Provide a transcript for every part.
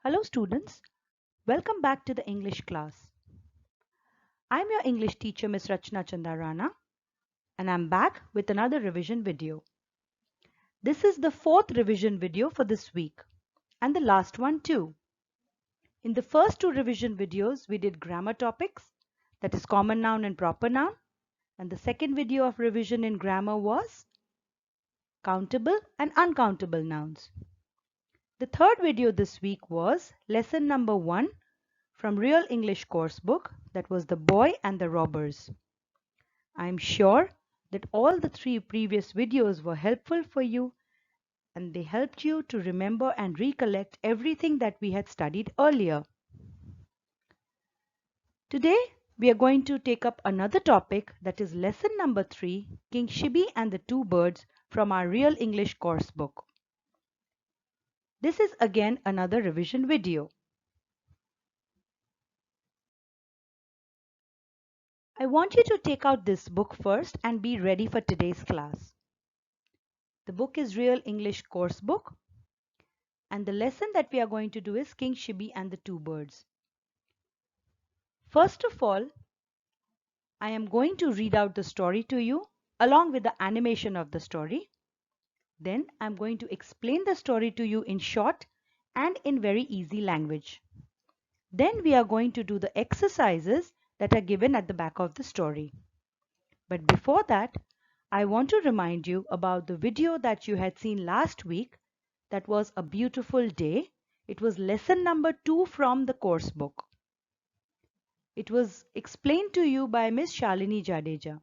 Hello students, welcome back to the English class. I'm your English teacher Miss Rachna Chandarana and I'm back with another revision video. This is the fourth revision video for this week and the last one too. In the first two revision videos we did grammar topics, that is common noun and proper noun, and the second video of revision in grammar was countable and uncountable nouns. The third video this week was lesson number 1 from Real English course book, that was The Boy and the Robbers. I am sure that all the three previous videos were helpful for you and they helped you to remember and recollect everything that we had studied earlier. Today we are going to take up another topic, that is lesson number 3, King Shibi and the Two Birds, from our Real English course book. This is again another revision video. I want you to take out this book first and be ready for today's class. The book is Real English course book and the lesson that we are going to do is King Shibi and the Two Birds. First of all, I am going to read out the story to you along with the animation of the story. Then I am going to explain the story to you in short and in very easy language. Then we are going to do the exercises that are given at the back of the story. But before that, I want to remind you about the video that you had seen last week. That was A Beautiful Day. It was lesson number 2 from the course book. It was explained to you by Miss Shalini Jadeja.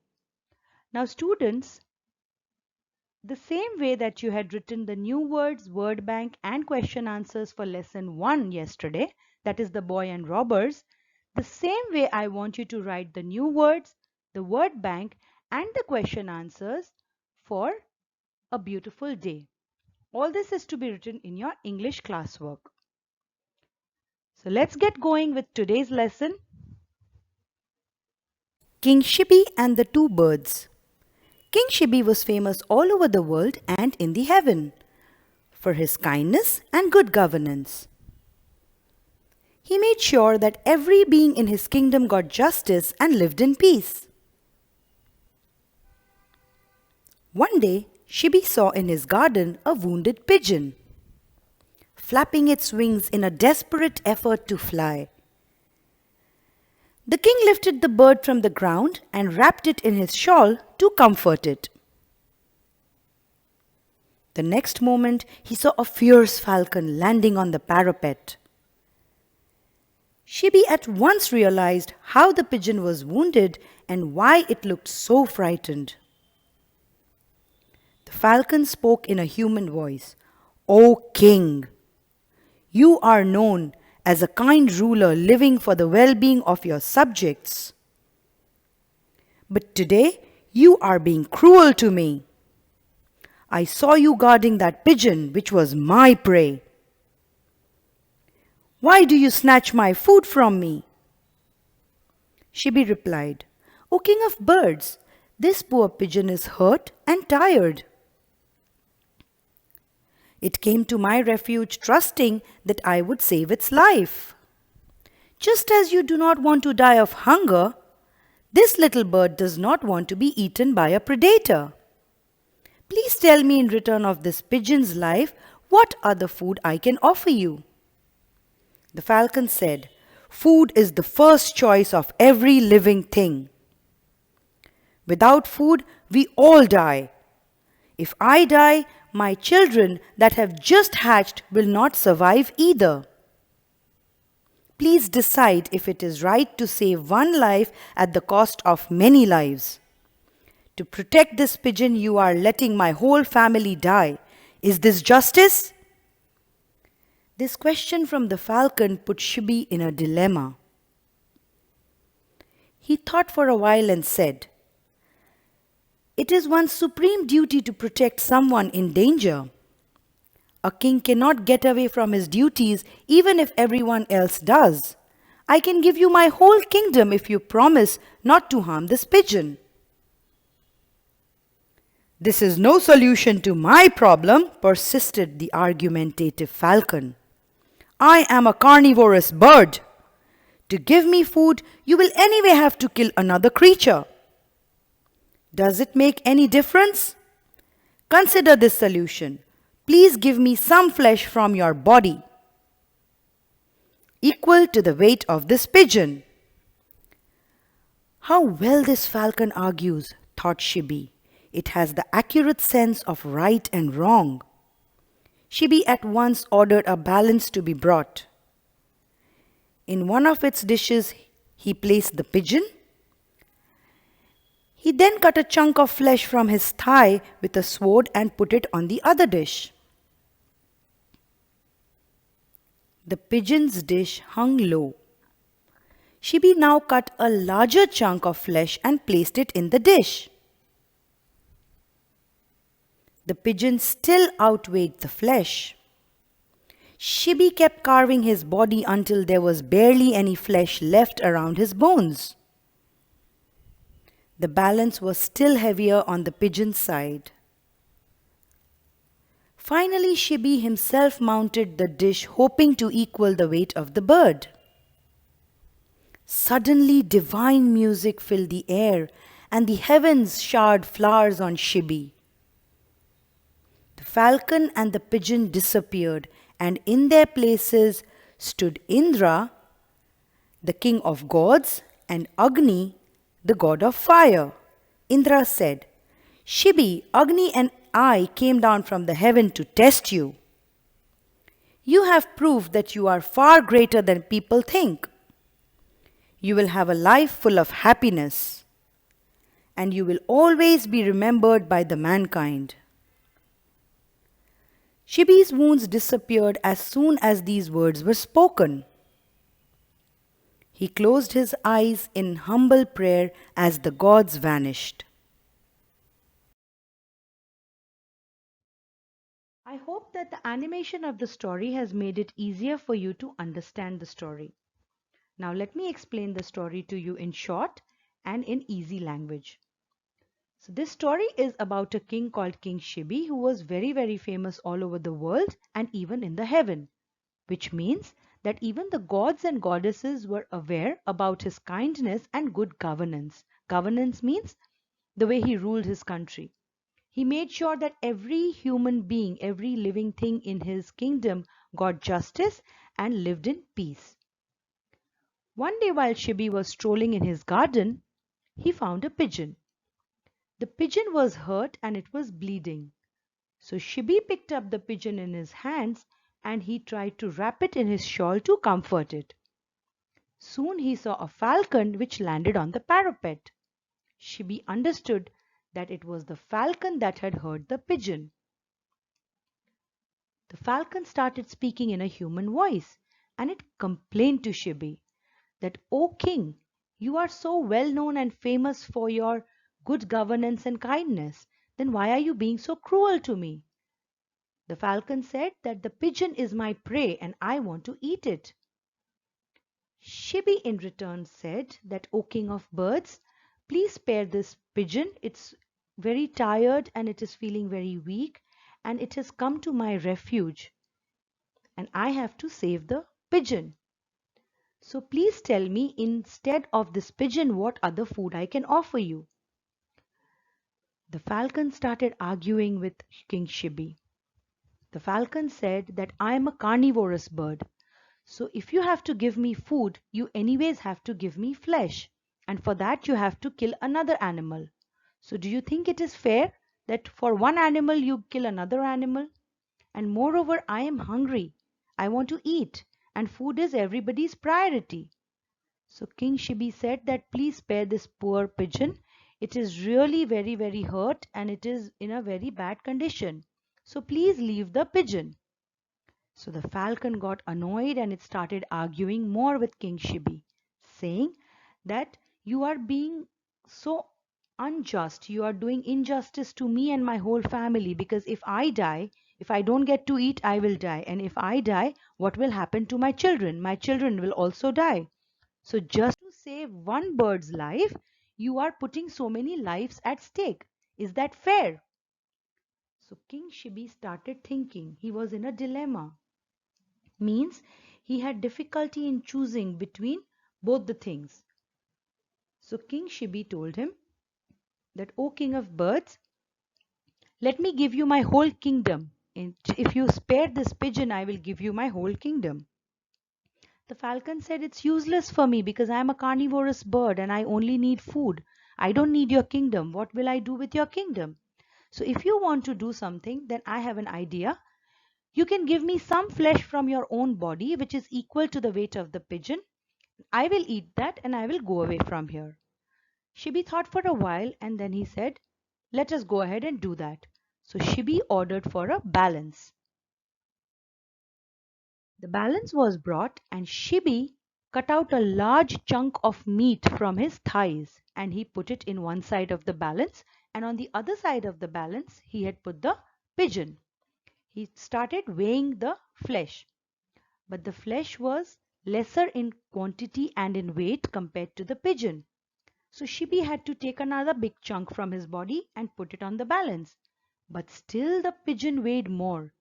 Now students, the same way that you had written the new words, word bank and question answers for lesson 1 yesterday, that is The Boy and Robbers, the same way I want you to write the new words, the word bank and the question answers for A Beautiful Day. All this is to be written in your English classwork. So let's get going with today's lesson. King Shibi and the Two Birds. King Shibi was famous all over the world and in the heaven for his kindness and good governance. He made sure that every being in his kingdom got justice and lived in peace. One day, Shibi saw in his garden a wounded pigeon, flapping its wings in a desperate effort to fly. The king lifted the bird from the ground and wrapped it in his shawl to comfort it. The next moment, he saw a fierce falcon landing on the parapet. Shibi at once realized how the pigeon was wounded and why it looked so frightened. The falcon spoke in a human voice. "O king, you are known as a kind ruler living for the well-being of your subjects. But today you are being cruel to me. I saw you guarding that pigeon which was my prey. Why do you snatch my food from me?" Shibi replied, "O king of birds, this poor pigeon is hurt and tired. It came to my refuge trusting that I would save its life. Just as you do not want to die of hunger, this little bird does not want to be eaten by a predator. Please tell me in return of this pigeon's life what other food I can offer you." The falcon said, "Food is the first choice of every living thing. Without food, we all die. If I die, my children that have just hatched will not survive either. Please decide if it is right to save one life at the cost of many lives. To protect this pigeon, you are letting my whole family die. Is this justice?" This question from the falcon put Shibi in a dilemma. He thought for a while and said, "It is one's supreme duty to protect someone in danger. A king cannot get away from his duties even if everyone else does. I can give you my whole kingdom if you promise not to harm this pigeon." "This is no solution to my problem," persisted the argumentative falcon. I am a carnivorous bird. To give me food, you will anyway have to kill another creature. Does it make any difference? Consider this solution. Please give me some flesh from your body, equal to the weight of this pigeon. How well this falcon argues, thought Shibi. It has the accurate sense of right and wrong. Shibi at once ordered a balance to be brought. In one of its dishes, he placed the pigeon. He then cut a chunk of flesh from his thigh with a sword and put it on the other dish. The pigeon's dish hung low. Shibi now cut a larger chunk of flesh and placed it in the dish. The pigeon still outweighed the flesh. Shibi kept carving his body until there was barely any flesh left around his bones. The balance was still heavier on the pigeon's side. Finally, Shibi himself mounted the dish, hoping to equal the weight of the bird. Suddenly, divine music filled the air, and the heavens showered flowers on Shibi. The falcon and the pigeon disappeared, and in their places stood Indra, the king of gods, and Agni, the god of fire. Indra said, Shibi, Agni and I came down from the heaven to test you. You have proved that you are far greater than people think. You will have a life full of happiness, and you will always be remembered by the mankind. Shibi's wounds disappeared as soon as these words were spoken. He closed his eyes in humble prayer as the gods vanished. I hope that the animation of the story has made it easier for you to understand the story. Now let me explain the story to you in short and in easy language. So this story is about a king called King Shibi who was very famous all over the world and even in the heaven, which means that even the gods and goddesses were aware about his kindness and good governance. Governance means the way he ruled his country. He made sure that every human being, every living thing in his kingdom got justice and lived in peace. One day while Shibi was strolling in his garden, he found a pigeon. The pigeon was hurt and it was bleeding. So Shibi picked up the pigeon in his hands and he tried to wrap it in his shawl to comfort it. Soon he saw a falcon which landed on the parapet. Shibi understood that it was the falcon that had hurt the pigeon. The falcon started speaking in a human voice, and it complained to Shibi that, O king, you are so well known and famous for your good governance and kindness. Then why are you being so cruel to me? The falcon said that the pigeon is my prey and I want to eat it. Shibi in return said that, O king of birds, please spare this pigeon. It's very tired and it is feeling very weak and it has come to my refuge and I have to save the pigeon. So please tell me instead of this pigeon what other food I can offer you. The falcon started arguing with King Shibi. The falcon said that I am a carnivorous bird. So if you have to give me food, you anyways have to give me flesh. And for that you have to kill another animal. So do you think it is fair that for one animal you kill another animal? And moreover, I am hungry. I want to eat. And food is everybody's priority. So King Shibi said that please spare this poor pigeon. It is really very hurt and it is in a very bad condition. So please leave the pigeon. So the falcon got annoyed and it started arguing more with King Shibi, saying that you are being so unjust. You are doing injustice to me and my whole family because if I die, if I don't get to eat, I will die. And if I die, what will happen to my children? My children will also die. So just to save one bird's life, you are putting so many lives at stake. Is that fair? So King Shibi started thinking. He was in a dilemma. Means He had difficulty in choosing between both the things. So King Shibi told him that, "O King of Birds, let me give you my whole kingdom. And if you spare this pigeon, I will give you my whole kingdom." The falcon said, "It's useless for me because I am a carnivorous bird and I only need food. I don't need your kingdom. What will I do with your kingdom? So if you want to do something, then I have an idea. You can give me some flesh from your own body, which is equal to the weight of the pigeon. I will eat that and I will go away from here." Shibi thought for a while and then he said, "Let us go ahead and do that." So Shibi ordered for a balance. The balance was brought and Shibi cut out a large chunk of meat from his thighs and he put it in one side of the balance, and on the other side of the balance he had put the pigeon. He started weighing the flesh, but the flesh was lesser in quantity and in weight compared to the pigeon. So Shibi had to take another big chunk from his body and put it on the balance. But still the pigeon weighed more.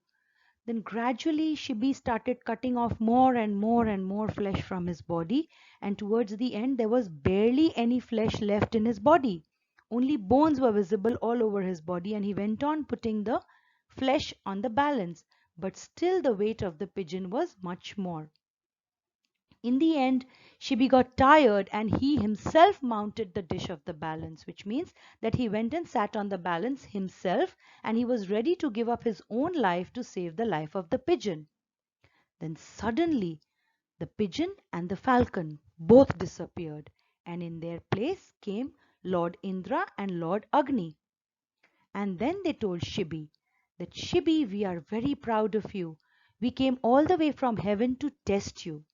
Then gradually Shibi started cutting off more and more and more flesh from his body, and towards the end there was barely any flesh left in his body. Only bones were visible all over his body, and he went on putting the flesh on the balance, but still the weight of the pigeon was much more. In the end, Shibi got tired and he himself mounted the dish of the balance, which means that he went and sat on the balance himself and he was ready to give up his own life to save the life of the pigeon. Then suddenly, the pigeon and the falcon both disappeared, and in their place came Lord Indra and Lord Agni. And then they told Shibi that, "Shibi, we are very proud of you. We came all the way from heaven to test you.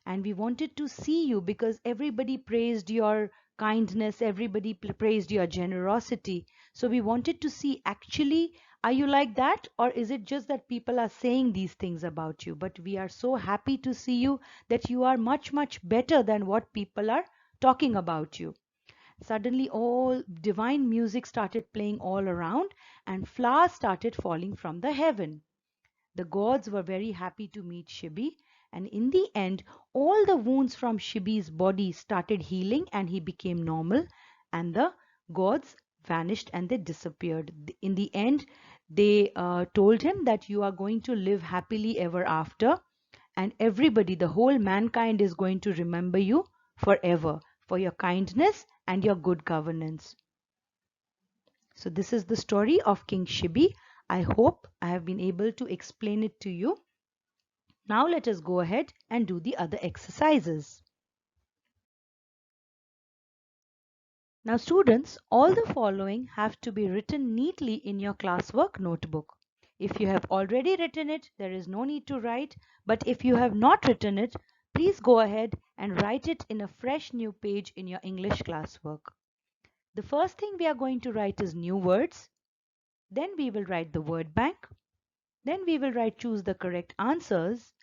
And we wanted to see you because everybody praised your kindness, everybody praised your generosity. So we wanted to see, actually, are you like that, or is it just that people are saying these things about you? But we are so happy to see you, that you are much, much better than what people are talking about you." Suddenly all divine music started playing all around and flowers started falling from the heaven. The gods were very happy to meet Shibi, and in the end, all the wounds from Shibi's body started healing and he became normal, and the gods vanished and they disappeared. In the end, they told him that you are going to live happily ever after, and everybody, the whole mankind, is going to remember you forever for your kindness and your good governance. So this is the story of King Shibi. I hope I have been able to explain it to you. Now let us go ahead and do the other exercises. Now students, all the following have to be written neatly in your classwork notebook. If you have already written it, there is no need to write, but if you have not written it, please go ahead and write it in a fresh new page in your English classwork. The first thing we are going to write is new words. Then we will write the word bank. Then we will write choose the correct answers.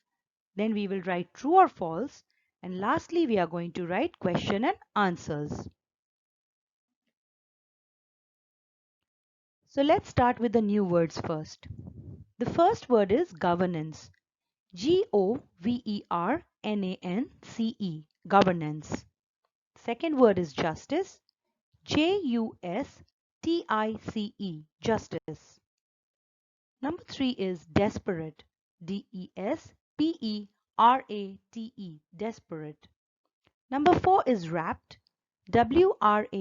Then we will write true or false. And lastly, we are going to write question and answers. So let's start with the new words first. The first word is governance. Governance. Governance. Second word is justice. Justice. Justice. Number 3 is desperate. Desperate. Desperate. Number 4 is wrapped. Wrapped.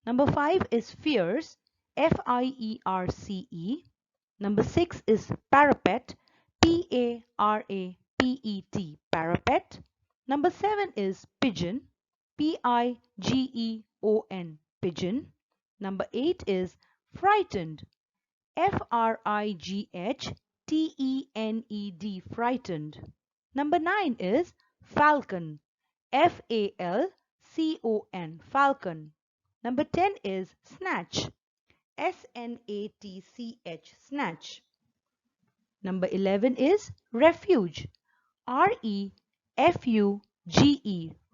Number 5 is fierce. Fierce. Number 6 is parapet. Parapet. Parapet. Number 7 is pigeon. Pigeon. Pigeon. Number 8 is frightened. Frighed. Frightened. Number 9 is falcon. Falcon. Falcon. Number 10 is snatch. Snatch. Number 11 is refuge. Refuge.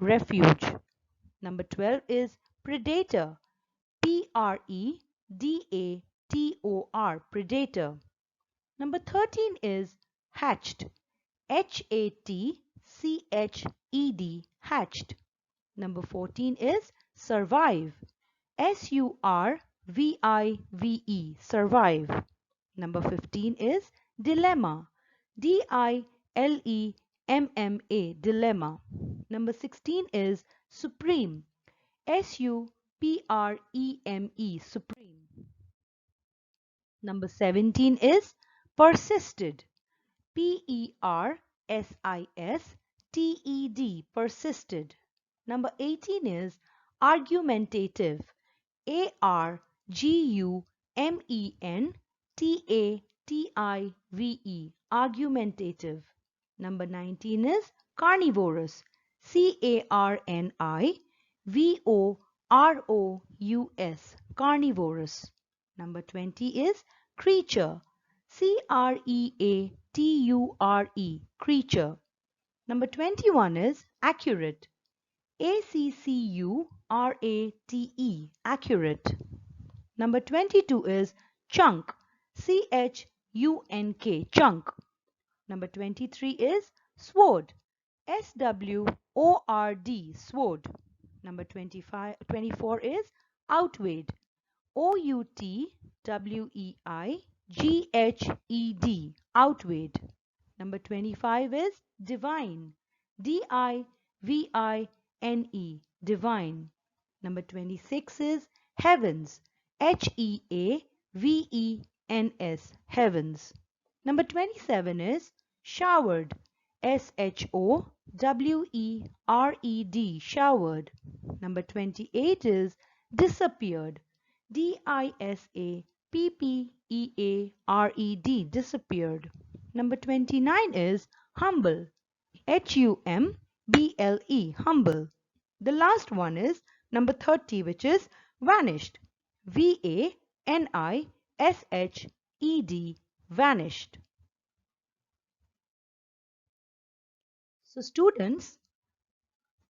Refuge. Number 12 is predator. Predator. Predator. Number 13 is hatched. H-A-T-C-H-E-D, hatched. Number 14 is survive. S-U-R-V-I-V-E, survive. Number 15 is dilemma. D-I-L-E-M-M-A, dilemma. Number 16 is supreme. S-U-P-R-E-M-E, supreme. Number 17 is persisted. P-E-R-S-I-S-T-E-D, persisted. Number 18 is argumentative. A-R-G-U-M-E-N-T-A-T-I-V-E, argumentative. Number 19 is carnivorous. C-A-R-N-I-V-O-R-O-U-S, carnivorous. Number 20 is creature. C-R-E-A-T-U-R-E, creature. Number 21 is accurate. A-C-C-U-R-A-T-E, accurate. Number 22 is chunk. C-H-U-N-K, chunk. Number 23 is sword. S-W-O-R-D, sword. Number 24 is outweighed. O-U-T-W-E-I-G-H-E-D, outweighed. Number 25 is divine. D-I-V-I-N-E, divine. Number 26 is heavens. H-E-A-V-E-N-S, heavens. Number 27 is showered. S-H-O-W-E-R-E-D, showered. Number 28 is disappeared. D-I-S-A-P-P-E-A-R-E-D, disappeared. Number 29 is humble. H-U-M-B-L-E, humble. The last one is number 30, which is vanished. V-A-N-I-S-H-E-D, vanished. So students,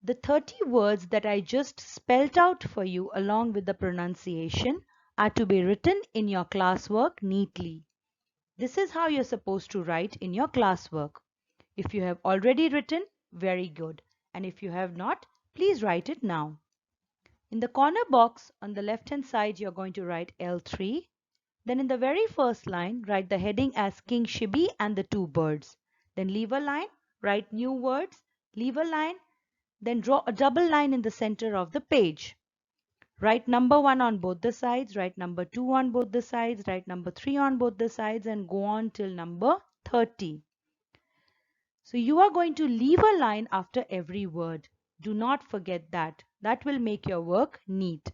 the 30 words that I just spelled out for you along with the pronunciation are to be written in your classwork neatly. This is how you're supposed to write in your classwork. If you have already written, very good. And if you have not, please write it now. In the corner box on the left hand side, you're going to write L3. Then in the very first line, write the heading as King Shibi and the two birds. Then leave a line, write new words, leave a line, then draw a double line in the center of the page. Write number 1 on both the sides, write number 2 on both the sides, write number 3 on both the sides, and go on till number 30. So you are going to leave a line after every word. Do not forget that. That will make your work neat.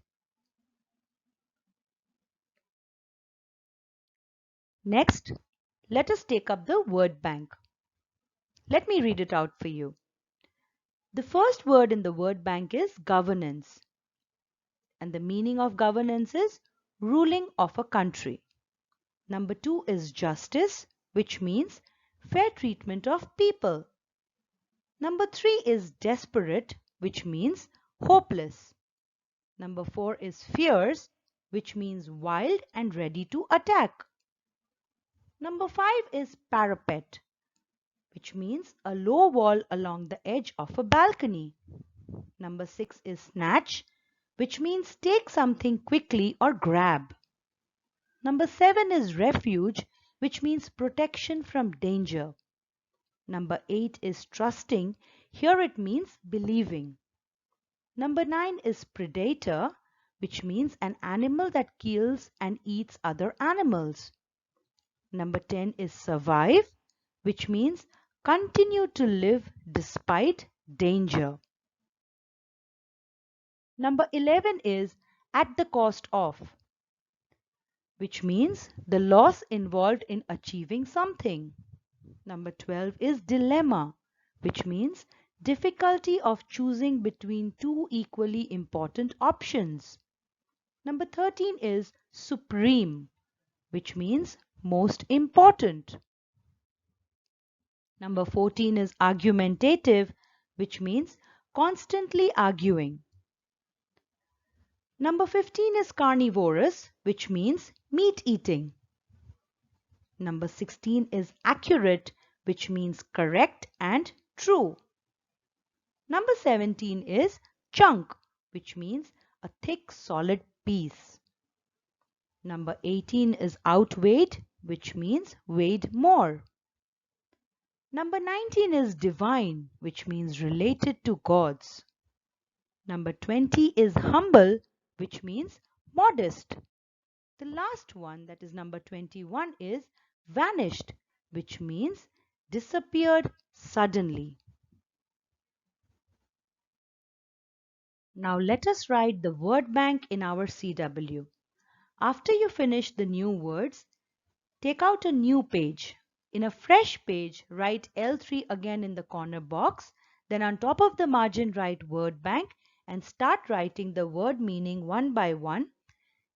Next, let us take up the word bank. Let me read it out for you. The first word in the word bank is governance. And the meaning of governance is ruling of a country. Number 2 is justice, which means fair treatment of people. Number 3 is desperate, which means hopeless. Number 4 is fierce, which means wild and ready to attack. Number 5 is parapet, which means a low wall along the edge of a balcony. Number 6 is snatch, which means take something quickly or grab. Number 7 is refuge, which means protection from danger. Number 8 is trusting. Here it means believing. Number 9 is predator, which means an animal that kills and eats other animals. Number 10 is survive, which means continue to live despite danger. Number 11 is at the cost of, which means the loss involved in achieving something. Number 12 is dilemma, which means difficulty of choosing between two equally important options. Number 13 is supreme, which means most important. Number 14 is argumentative, which means constantly arguing. Number 15 is carnivorous, which means meat eating. Number 16 is accurate, which means correct and true. Number 17 is chunk, which means a thick solid piece. Number 18 is outweighed, which means weighed more. Number 19 is divine, which means related to gods. Number 20 is humble, which means modest. The last one, that is number 21, is vanished, which means disappeared suddenly. Now let us write the word bank in our CW. After you finish the new words, take out a new page. In a fresh page, write L3 again in the corner box. Then on top of the margin, write word bank and start writing the word meaning one by one.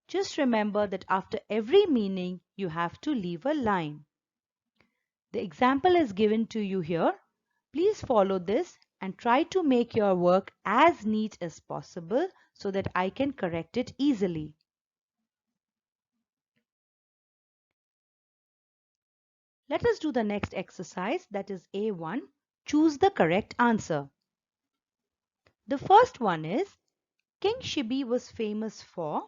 Just remember that after every meaning, you have to leave a line. The example is given to you here. Please follow this and try to make your work as neat as possible so that I can correct it easily. Let us do the next exercise, that is A1. Choose the correct answer. The first one is King Shibi was famous for.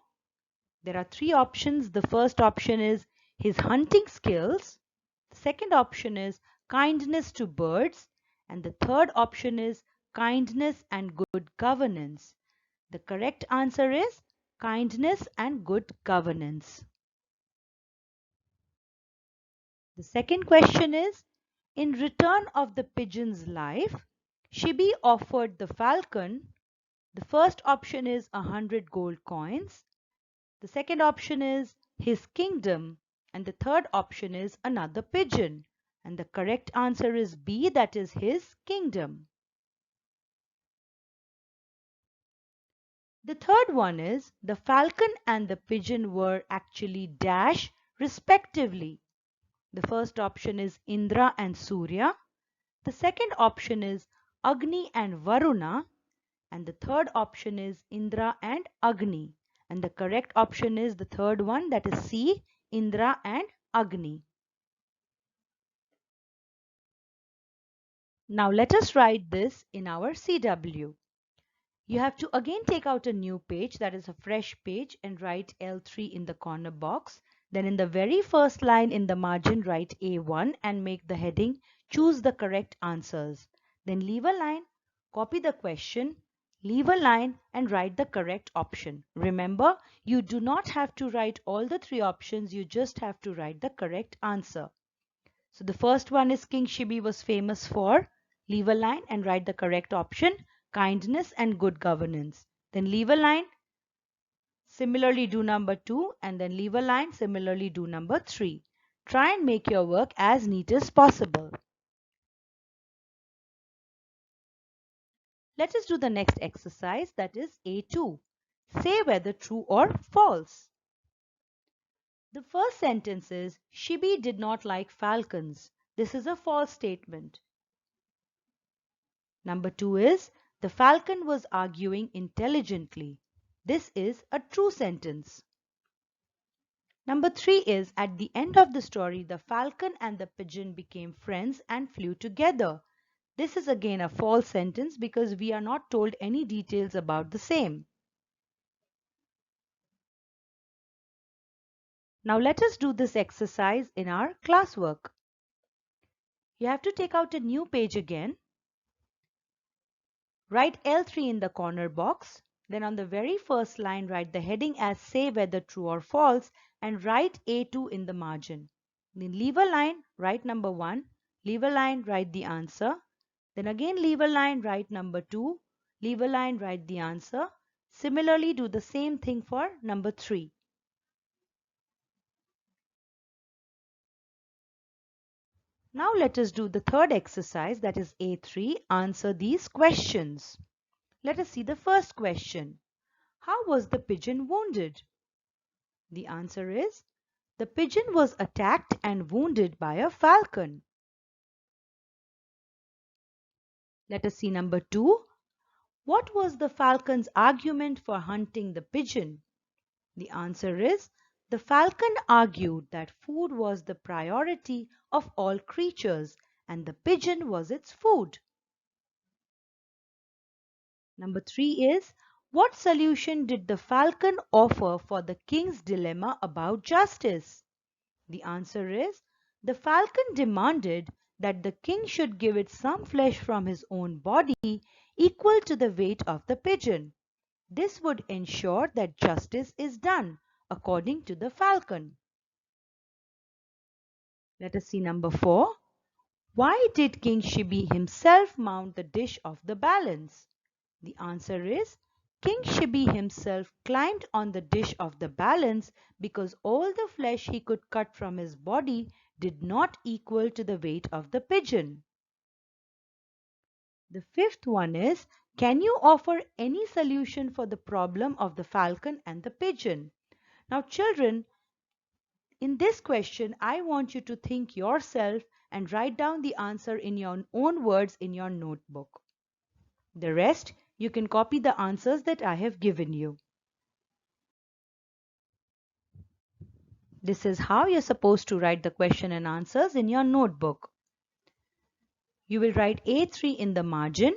There are three options. The first option is his hunting skills. The second option is kindness to birds. And the third option is kindness and good governance. The correct answer is kindness and good governance. The second question is, in return of the pigeon's life, Shibi offered the falcon. The first option is 100 gold coins. The second option is his kingdom. And the third option is another pigeon. And the correct answer is B, that is his kingdom. The third one is the falcon and the pigeon were actually dash respectively. The first option is Indra and Surya. The second option is Agni and Varuna. And the third option is Indra and Agni. And the correct option is the third one, that is C, Indra and Agni. Now let us write this in our CW. You have to again take out a new page, that is a fresh page, and write L3 in the corner box. Then in the very first line in the margin, write A1 and make the heading choose the correct answers. Then leave a line, copy the question, leave a line and write the correct option. Remember, you do not have to write all the three options, you just have to write the correct answer. So the first one is King Shibi was famous for. Leave a line and write the correct option, kindness and good governance. Then leave a line, similarly do number 2, and then leave a line, similarly do number 3. Try and make your work as neat as possible. Let us do the next exercise, that is A2. Say whether true or false. The first sentence is Shibi did not like falcons. This is a false statement. Number 2 is the falcon was arguing intelligently. This is a true sentence. Number 3 is at the end of the story, the falcon and the pigeon became friends and flew together. This is again a false sentence because we are not told any details about the same. Now let us do this exercise in our classwork. You have to take out a new page again. Write L3 in the corner box. Then on the very first line, write the heading as say whether true or false and write A2 in the margin. Then leave a line, write number 1. Leave a line, write the answer. Then again leave a line, write number 2. Leave a line, write the answer. Similarly, do the same thing for number 3. Now let us do the third exercise, that is A3. Answer these questions. Let us see the first question. How was the pigeon wounded? The answer is the pigeon was attacked and wounded by a falcon. Let us see number 2. What was the falcon's argument for hunting the pigeon? The answer is the falcon argued that food was the priority of all creatures and the pigeon was its food. Number 3 is, what solution did the falcon offer for the king's dilemma about justice? The answer is, the falcon demanded that the king should give it some flesh from his own body equal to the weight of the pigeon. This would ensure that justice is done, according to the falcon. Let us see number 4. Why did King Shibi himself mount the dish of the balance? The answer is, King Shibi himself climbed on the dish of the balance because all the flesh he could cut from his body did not equal to the weight of the pigeon. The fifth one is, can you offer any solution for the problem of the falcon and the pigeon? Now children, in this question, I want you to think yourself and write down the answer in your own words in your notebook. The rest, you can copy the answers that I have given you. This is how you're supposed to write the question and answers in your notebook. You will write A3 in the margin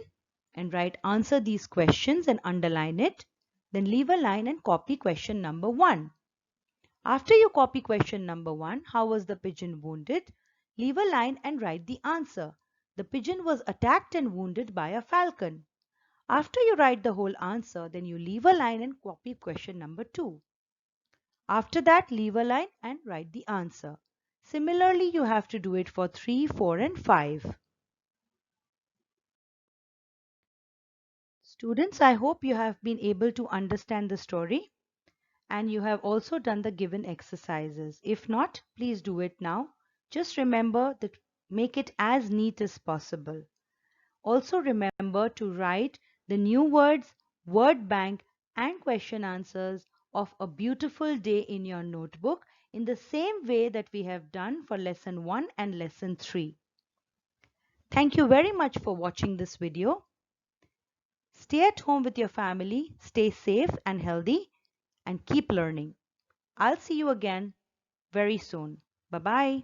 and write answer these questions and underline it. Then leave a line and copy question number 1. After you copy question number 1, how was the pigeon wounded? Leave a line and write the answer. The pigeon was attacked and wounded by a falcon. After you write the whole answer, then you leave a line and copy question number 2. After that, leave a line and write the answer. Similarly, you have to do it for 3, 4 and 5. Students, I hope you have been able to understand the story and you have also done the given exercises. If not, please do it now. Just remember that make it as neat as possible. Also remember to write the new words, word bank and question answers of a beautiful day in your notebook in the same way that we have done for lesson 1 and lesson 3. Thank you very much for watching this video. Stay at home with your family, stay safe and healthy, and keep learning. I'll see you again very soon. Bye-bye.